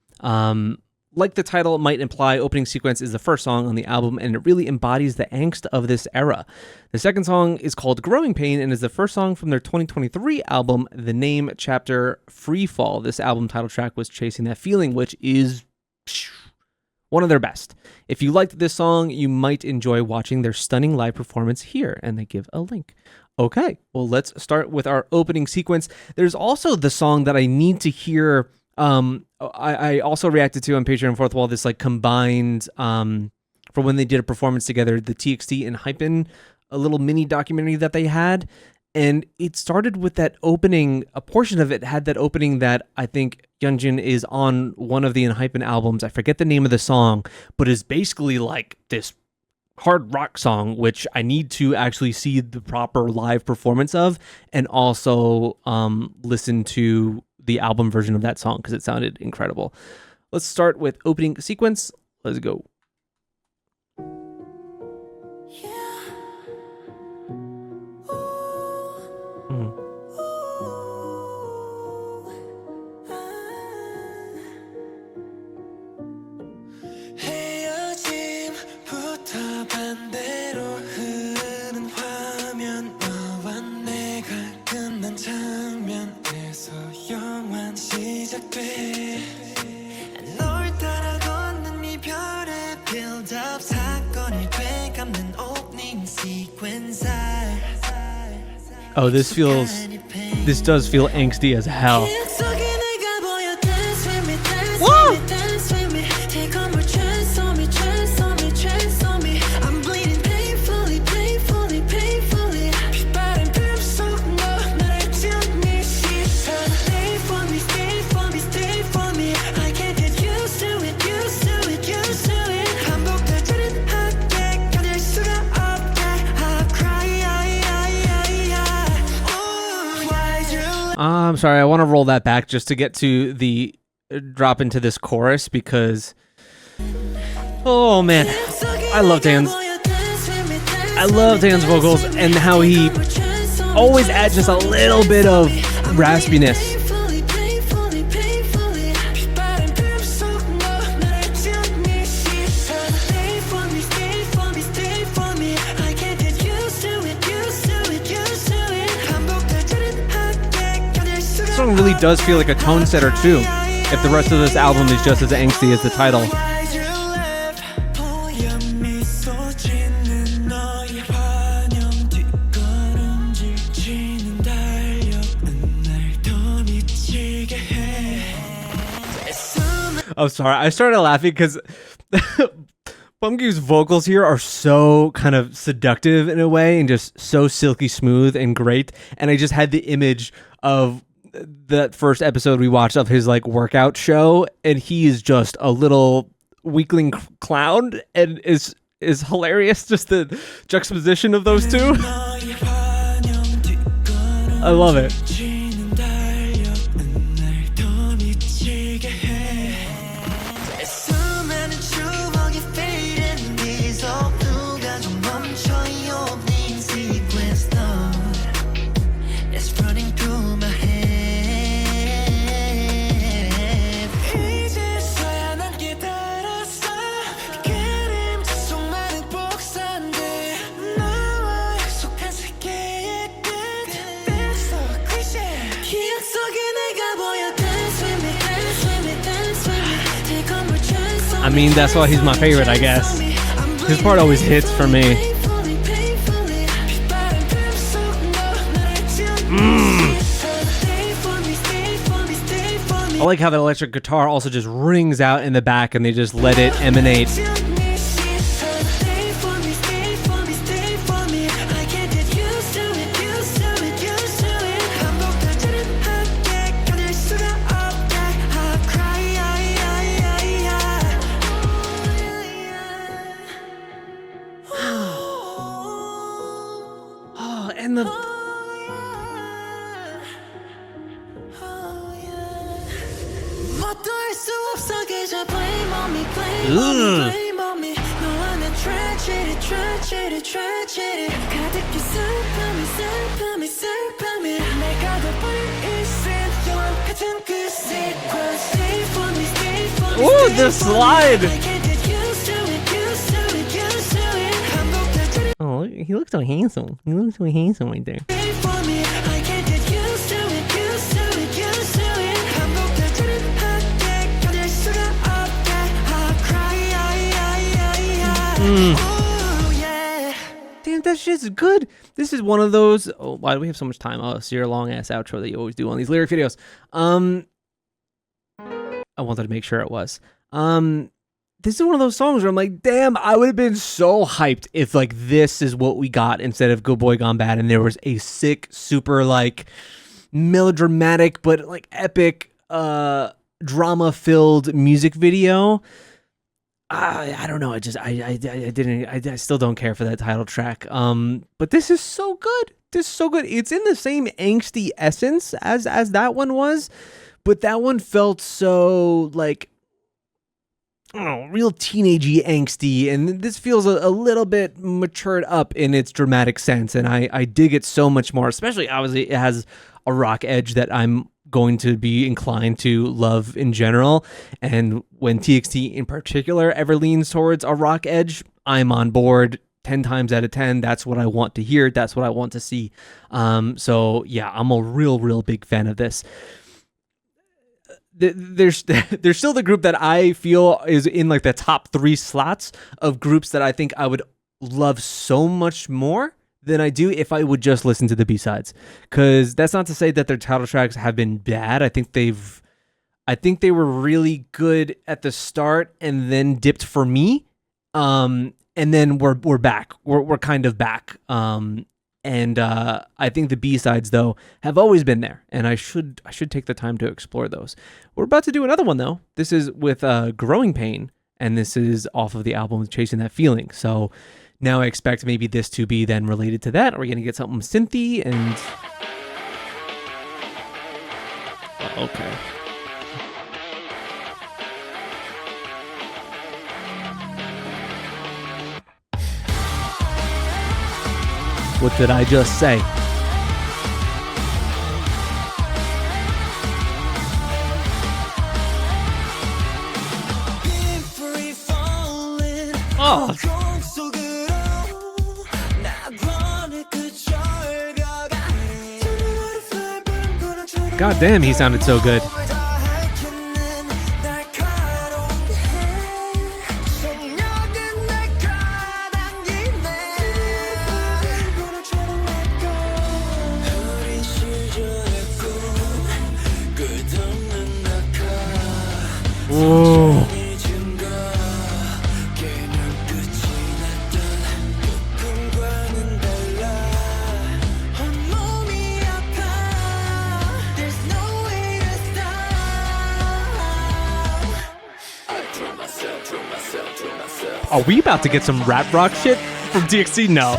Like the title might imply, Opening Sequence is the first song on the album, and it really embodies the angst of this era. The second song is called Growing Pain and is the first song from their 2023 album, The Name Chapter Free Fall. This album title track was Chasing That Feeling, which is one of their best. If you liked this song, you might enjoy watching their stunning live performance here, and they give a link. Okay, well, let's start with our opening sequence. There's also the song that I need to hear. I also reacted to on Patreon Fourth Wall, this like combined for when they did a performance together, the TXT and Hyun, a little mini documentary that they had. And it started with that opening, a portion of it had that opening that I think Hyunjin is on one of the Hyun albums. I forget the name of the song, but is basically like this hard rock song, which I need to actually see the proper live performance of, and also listen to the album version of that song because it sounded incredible. Let's start with opening sequence. Let's go. Oh, this does feel angsty as hell. Woo! I'm sorry, I want to roll that back just to get to the drop into this chorus because, oh man, I love Dan's vocals and how he always adds just a little bit of raspiness. This song really does feel like a tone setter too, if the rest of this album is just as angsty as the title. I'm sorry, I started laughing because Bumgyu's vocals here are so kind of seductive in a way and just so silky smooth and great. And I just had the image of that first episode we watched of his like workout show, and he is just a little weakling clown and is hilarious. Just the juxtaposition of those two. I love it. I mean, that's why he's my favorite, I guess. His part always hits for me. I like how the electric guitar also just rings out in the back and they just let it emanate. And the ooh, the slide. Oh, he looks so handsome. He looks so handsome right there. Damn, that shit's good. This is one of those. Oh, why do we have so much time? Oh, it's your long ass outro that you always do on these lyric videos. I wanted to make sure it was. This is one of those songs where I'm like, damn, I would have been so hyped if like this is what we got instead of Good Boy Gone Bad, and there was a sick, super like melodramatic but like epic, drama-filled music video. I don't know. I still don't care for that title track. But this is so good. This is so good. It's in the same angsty essence as that one was, but that one felt so like, I don't know, real teenagey angsty, and this feels a little bit matured up in its dramatic sense, and I dig it so much more, especially obviously it has a rock edge that I'm going to be inclined to love in general, and when TXT in particular ever leans towards a rock edge, I'm on board 10 times out of 10. That's what I want to hear. That's what I want to see. So yeah, I'm a real big fan of this. There's still the group that I feel is in like the top 3 slots of groups that I think I would love so much more than I do if I would just listen to the B-sides. Because that's not to say that their title tracks have been bad. I think they were really good at the start and then dipped for me. And then we're back. We're kind of back. And I think the B-sides, though, have always been there, and I should take the time to explore those. We're about to do another one, though. This is with Growing Pain, and this is off of the album Chasing That Feeling. So now I expect maybe this to be then related to that. Are we going to get something synthy and... Oh, okay. What did I just say? Oh. God damn, he sounded so good. Whoa. Are we about to get some rap rock shit from TXT? No.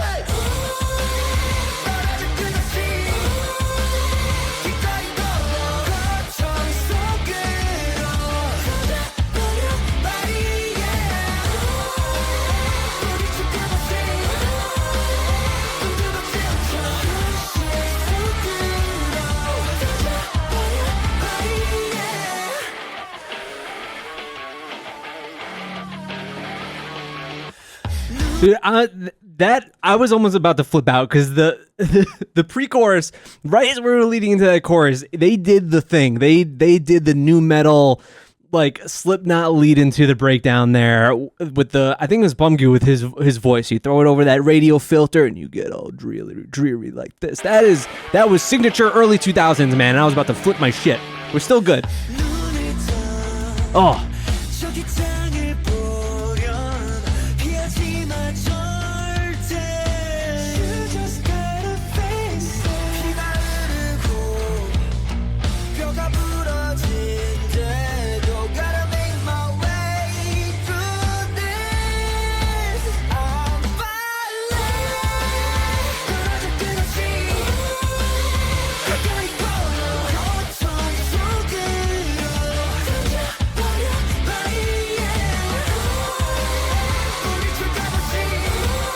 Dude, I was almost about to flip out because the pre-chorus, right as we were leading into that chorus, they did the thing. They did the new metal, like Slipknot lead into the breakdown there with the, I think it was Bumgoo with his voice. You throw it over that radio filter and you get all dreary like this. That was signature early 2000s, man. I was about to flip my shit. We're still good. Oh.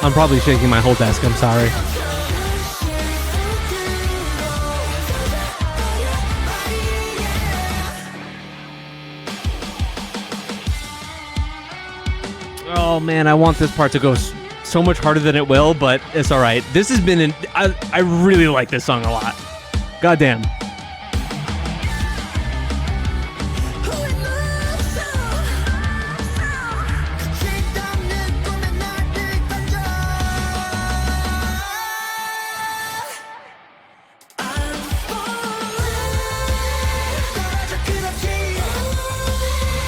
I'm probably shaking my whole desk, I'm sorry. Oh man, I want this part to go so much harder than it will, but it's alright. This has been I really like this song a lot. Goddamn.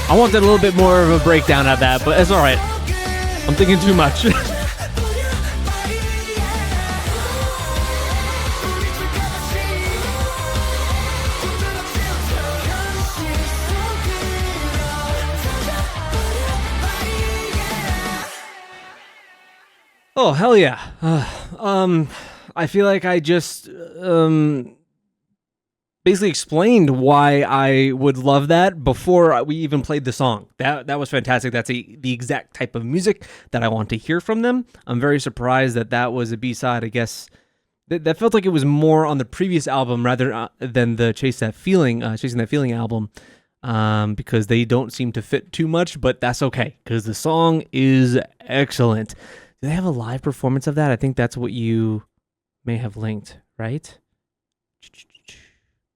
I wanted a little bit more of a breakdown of that, but it's all right. I'm thinking too much. Oh, hell yeah. I feel like I just basically explained why I would love that before we even played the song. That was fantastic. That's the exact type of music that I want to hear from them. I'm very surprised that was a B-side. I guess that felt like it was more on the previous album rather than the Chasing That Feeling album, because they don't seem to fit too much, but that's okay because the song is excellent. Do they have a live performance of that? I think that's what you may have linked, right?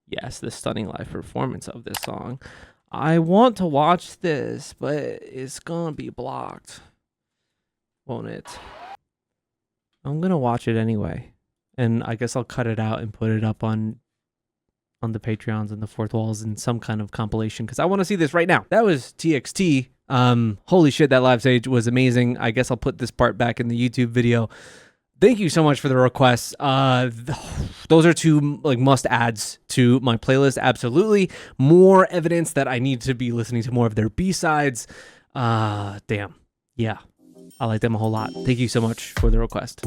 Yes, the stunning live performance of this song. I want to watch this, but it's gonna be blocked, won't it? I'm gonna watch it anyway, and I guess I'll cut it out and put it up on the Patreons and the Fourth Walls in some kind of compilation because I want to see this right now. That was TXT. Holy shit, that live stage was amazing. I guess I'll put this part back in the YouTube video. Thank you so much for the requests. Those are two like must adds to my playlist. Absolutely. More evidence that I need to be listening to more of their B-sides. Damn. Yeah. I like them a whole lot. Thank you so much for the request.